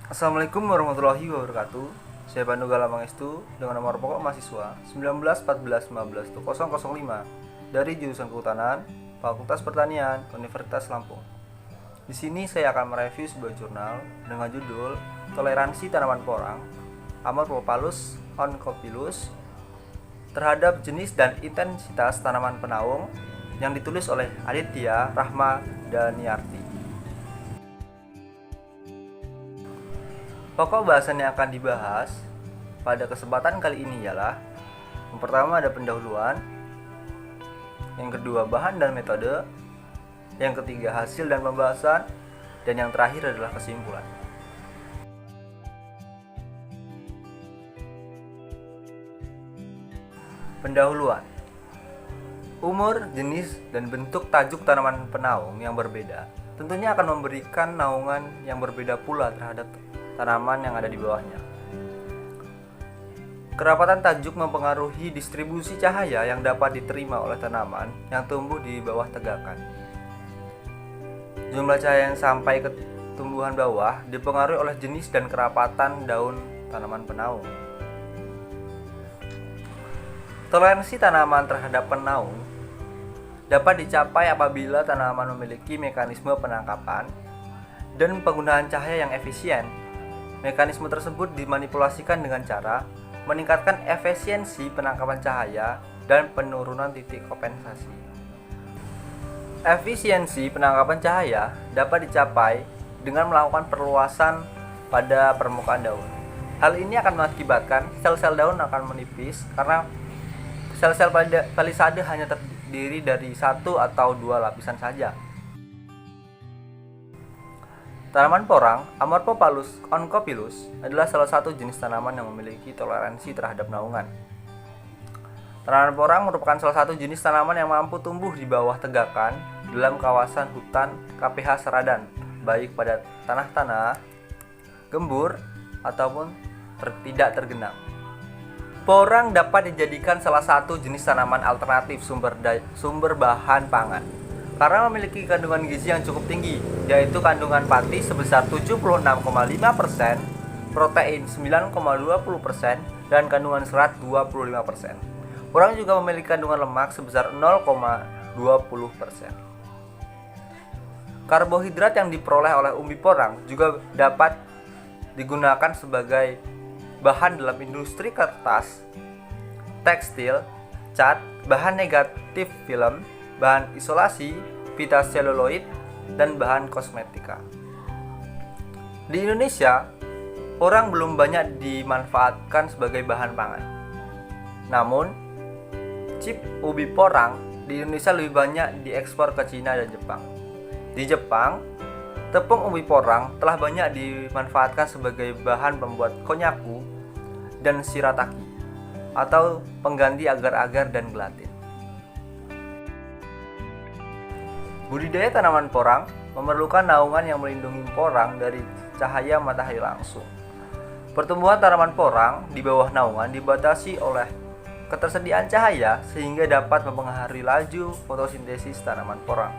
Assalamualaikum warahmatullahi wabarakatuh. Saya Pandu Galamangestu dengan nomor pokok mahasiswa 1914151005 dari jurusan Kehutanan, Fakultas Pertanian, Universitas Lampung. Di sini saya akan mereview sebuah jurnal dengan judul Toleransi Tanaman Porang, Amorphopalus oncophilus terhadap jenis dan intensitas tanaman penaung yang ditulis oleh Aditya Rahma Daniarti. Pokok bahasan yang akan dibahas pada kesempatan kali ini ialah yang pertama ada pendahuluan, yang kedua bahan dan metode, yang ketiga hasil dan pembahasan, dan yang terakhir adalah kesimpulan. Pendahuluan. Umur, jenis, dan bentuk tajuk tanaman penaung yang berbeda tentunya akan memberikan naungan yang berbeda pula terhadap tanaman yang ada di bawahnya. Kerapatan tajuk mempengaruhi distribusi cahaya yang dapat diterima oleh tanaman yang tumbuh di bawah tegakan. Jumlah cahaya yang sampai ke tumbuhan bawah dipengaruhi oleh jenis dan kerapatan daun tanaman penaung. Toleransi tanaman terhadap penaung dapat dicapai apabila tanaman memiliki mekanisme penangkapan dan penggunaan cahaya yang efisien. Mekanisme tersebut dimanipulasikan dengan cara meningkatkan efisiensi penangkapan cahaya dan penurunan titik kompensasi. Efisiensi penangkapan cahaya dapat dicapai dengan melakukan perluasan pada permukaan daun. Hal ini akan mengakibatkan sel-sel daun akan menipis karena sel-sel palisade hanya terdiri dari satu atau dua lapisan saja. Tanaman porang, Amorphopalus oncophilus, adalah salah satu jenis tanaman yang memiliki toleransi terhadap naungan. Tanaman porang merupakan salah satu jenis tanaman yang mampu tumbuh di bawah tegakan dalam kawasan hutan KPH seradan, baik pada tanah gembur ataupun tidak tergenang. Porang dapat dijadikan salah satu jenis tanaman alternatif sumber bahan pangan karena memiliki kandungan gizi yang cukup tinggi, yaitu kandungan pati sebesar 76,5%, protein 9,20%, dan kandungan serat 25%. Porang juga memiliki kandungan lemak sebesar 0,20%. Karbohidrat yang diperoleh oleh umbi porang juga dapat digunakan sebagai bahan dalam industri kertas, tekstil, cat, bahan negatif film, bahan isolasi, pita seluloid, dan bahan kosmetika. Di Indonesia, porang belum banyak dimanfaatkan sebagai bahan pangan. Namun, chip ubi porang di Indonesia lebih banyak diekspor ke Cina dan Jepang. Di Jepang, tepung ubi porang telah banyak dimanfaatkan sebagai bahan pembuat konnyaku dan shirataki atau pengganti agar-agar dan gelatin. Budidaya tanaman porang memerlukan naungan yang melindungi porang dari cahaya matahari langsung. Pertumbuhan tanaman porang di bawah naungan dibatasi oleh ketersediaan cahaya sehingga dapat mempengaruhi laju fotosintesis tanaman porang.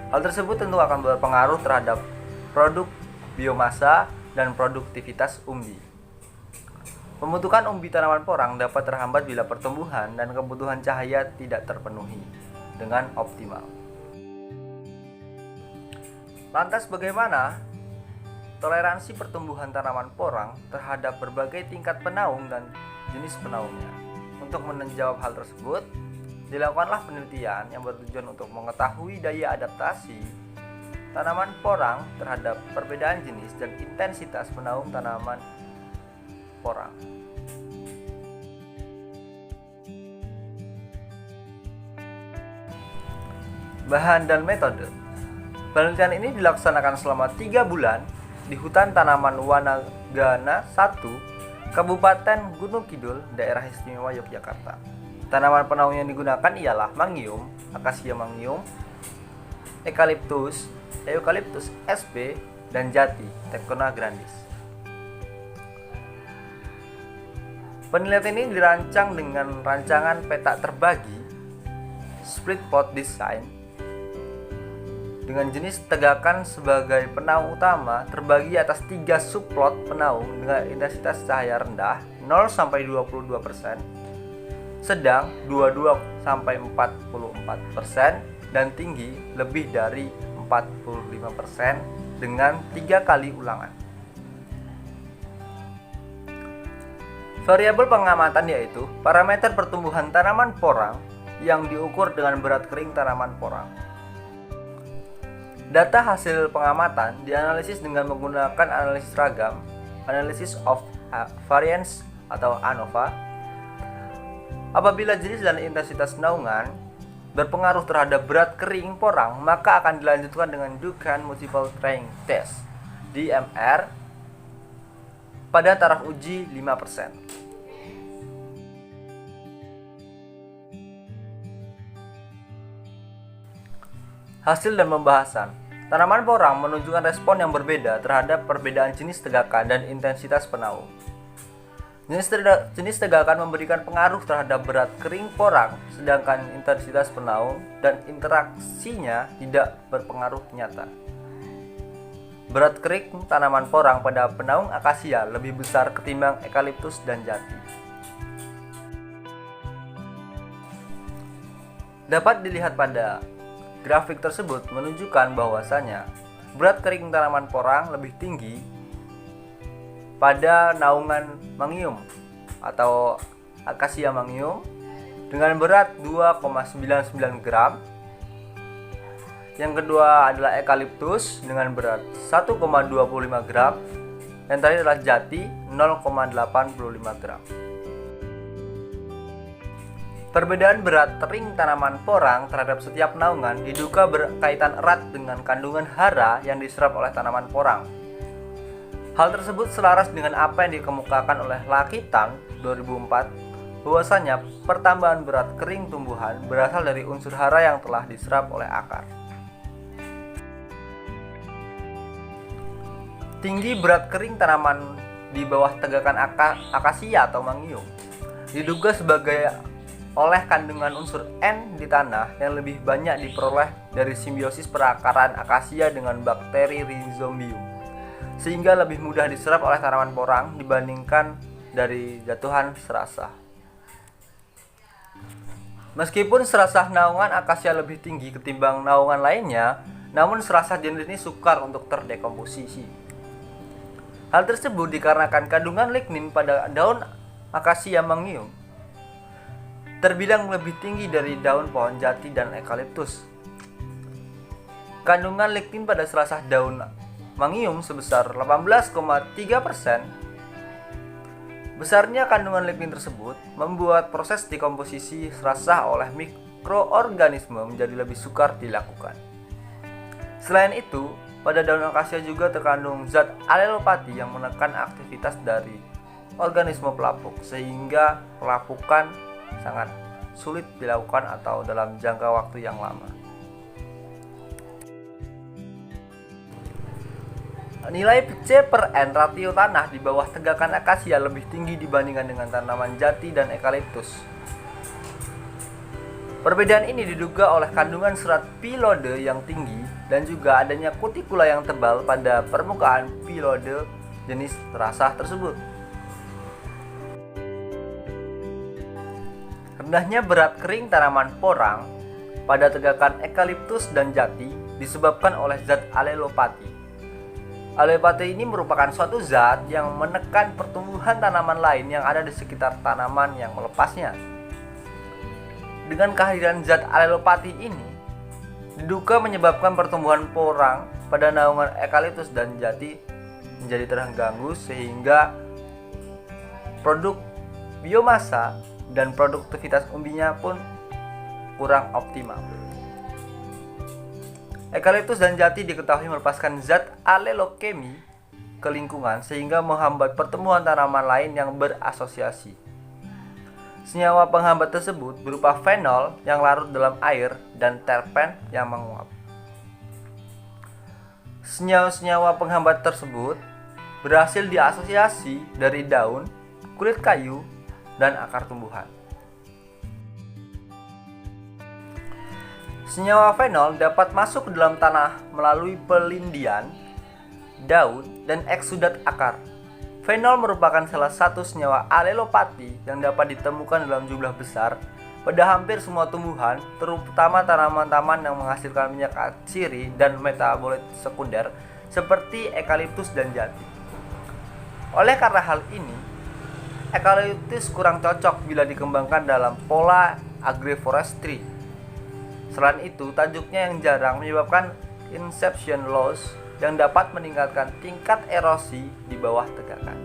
Hal tersebut tentu akan berpengaruh terhadap produk biomasa dan produktivitas umbi. Pembentukan umbi tanaman porang dapat terhambat bila pertumbuhan dan kebutuhan cahaya tidak terpenuhi dengan optimal. Lantas bagaimana toleransi pertumbuhan tanaman porang terhadap berbagai tingkat penaung dan jenis penaungnya? Untuk menjawab hal tersebut, dilakukanlah penelitian yang bertujuan untuk mengetahui daya adaptasi tanaman porang terhadap perbedaan jenis dan intensitas penaung tanaman porang. Bahan dan metode. Penelitian ini dilaksanakan selama 3 bulan di hutan tanaman Wanagana 1, Kabupaten Gunung Kidul, Daerah Istimewa Yogyakarta. Tanaman penaung yang digunakan ialah mangium, Acacia mangium, Eucalyptus sp, dan jati, Tectona grandis. Penelitian ini dirancang dengan rancangan peta terbagi, split plot design, dengan jenis tegakan sebagai penaung utama terbagi atas 3 subplot penaung dengan intensitas cahaya rendah 0-22%, sedang 22-44%, dan tinggi lebih dari 45% dengan 3 kali ulangan. Variabel pengamatan yaitu parameter pertumbuhan tanaman porang yang diukur dengan berat kering tanaman porang. Data hasil pengamatan dianalisis dengan menggunakan analisis ragam, analysis of variance atau ANOVA. Apabila jenis dan intensitas naungan berpengaruh terhadap berat kering porang, maka akan dilanjutkan dengan Duncan Multiple Training Test (DMR) pada taraf uji 5%. Hasil dan pembahasan. Tanaman porang menunjukkan respon yang berbeda terhadap perbedaan jenis tegakan dan intensitas penaung. Jenis tegakan memberikan pengaruh terhadap berat kering porang, sedangkan intensitas penaung dan interaksinya tidak berpengaruh nyata. Berat kering tanaman porang pada penaung akasia lebih besar ketimbang eukaliptus dan jati. Dapat dilihat pada grafik tersebut menunjukkan bahwasanya berat kering tanaman porang lebih tinggi pada naungan mangium atau akasia mangium dengan berat 2,99 gram. Yang kedua adalah eukaliptus dengan berat 1,25 gram. Yang terakhir adalah jati 0,85 gram. Perbedaan berat kering tanaman porang terhadap setiap naungan diduga berkaitan erat dengan kandungan hara yang diserap oleh tanaman porang. Hal tersebut selaras dengan apa yang dikemukakan oleh Lakitan 2004, bahwasanya pertambahan berat kering tumbuhan berasal dari unsur hara yang telah diserap oleh akar. Tinggi berat kering tanaman di bawah tegakan akasia atau mangium diduga sebagai oleh kandungan unsur N di tanah yang lebih banyak diperoleh dari simbiosis perakaran akasia dengan bakteri Rhizobium, sehingga lebih mudah diserap oleh tanaman porang dibandingkan dari jatuhan serasah. Meskipun serasah naungan akasia lebih tinggi ketimbang naungan lainnya, namun serasah jenis ini sukar untuk terdekomposisi. Hal tersebut dikarenakan kandungan lignin pada daun akasia mangium terbilang lebih tinggi dari daun pohon jati dan eukaliptus. Kandungan lignin pada serasah daun mangium sebesar 18,3%. Besarnya kandungan lignin tersebut membuat proses dekomposisi serasah oleh mikroorganisme menjadi lebih sukar dilakukan. Selain itu, pada daun akasia juga terkandung zat alelopati yang menekan aktivitas dari organisme pelapuk, sehingga pelapukan sangat sulit dilakukan atau dalam jangka waktu yang lama. Nilai C/N ratio tanah di bawah tegakan akasia lebih tinggi dibandingkan dengan tanaman jati dan eukaliptus. Perbedaan ini diduga oleh kandungan serat phylloide yang tinggi dan juga adanya kutikula yang tebal pada permukaan phylloide jenis serasah tersebut. Rendahnya berat kering tanaman porang pada tegakan eukaliptus dan jati disebabkan oleh zat alelopati. Alelopati ini merupakan suatu zat yang menekan pertumbuhan tanaman lain yang ada di sekitar tanaman yang melepasnya. Dengan kehadiran zat alelopati ini diduga menyebabkan pertumbuhan porang pada naungan eukaliptus dan jati menjadi terganggu, sehingga produk biomasa dan produktivitas umbinya pun kurang optimal. Eukaliptus dan jati diketahui melepaskan zat alelokemi ke lingkungan sehingga menghambat pertumbuhan tanaman lain yang berasosiasi. Senyawa penghambat tersebut berupa fenol yang larut dalam air dan terpen yang menguap. Senyawa penghambat tersebut berhasil diasosiasi dari daun, kulit kayu, dan akar tumbuhan. Senyawa fenol dapat masuk ke dalam tanah melalui pelindian, daun, dan eksudat akar. Fenol merupakan salah satu senyawa alelopati yang dapat ditemukan dalam jumlah besar pada hampir semua tumbuhan, terutama tanaman-tanaman yang menghasilkan minyak atsiri dan metabolit sekunder seperti eukaliptus dan jati. Oleh karena hal ini, eukaliptus kurang cocok bila dikembangkan dalam pola agroforestry. Selain itu, tajuknya yang jarang menyebabkan inception loss yang dapat meningkatkan tingkat erosi di bawah tegakan.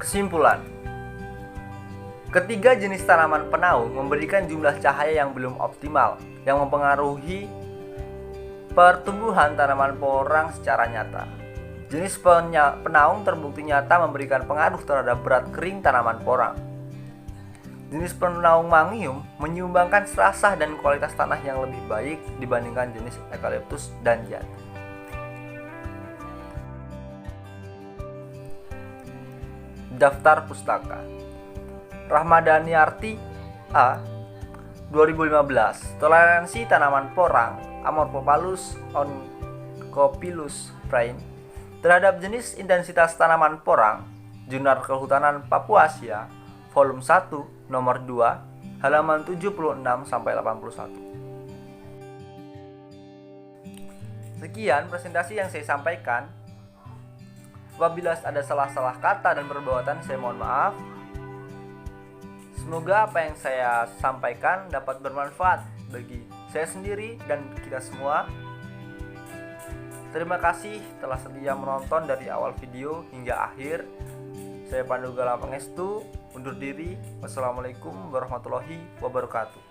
Kesimpulan, ketiga jenis tanaman penaung memberikan jumlah cahaya yang belum optimal yang mempengaruhi pertumbuhan tanaman porang secara nyata. Jenis penaung terbukti nyata memberikan pengaruh terhadap berat kering tanaman porang. Jenis penaung mangium menyumbangkan rasa dan kualitas tanah yang lebih baik dibandingkan jenis eukaliptus dan jati. Daftar pustaka. Rahmadaniarti A. 2015. Toleransi tanaman porang Amorphophallus oncophyllus Prain terhadap jenis intensitas tanaman porang. Jurnal Kehutanan Papuasia, volume 1, nomor 2, halaman 76-81. Sekian presentasi yang saya sampaikan. Apabila ada salah-salah kata dan perbuatan, saya mohon maaf. Semoga apa yang saya sampaikan dapat bermanfaat bagi saya sendiri dan kita semua. Terima kasih telah setia menonton dari awal video hingga akhir. Saya Pandu Galang Pangestu, undur diri. Wassalamualaikum warahmatullahi wabarakatuh.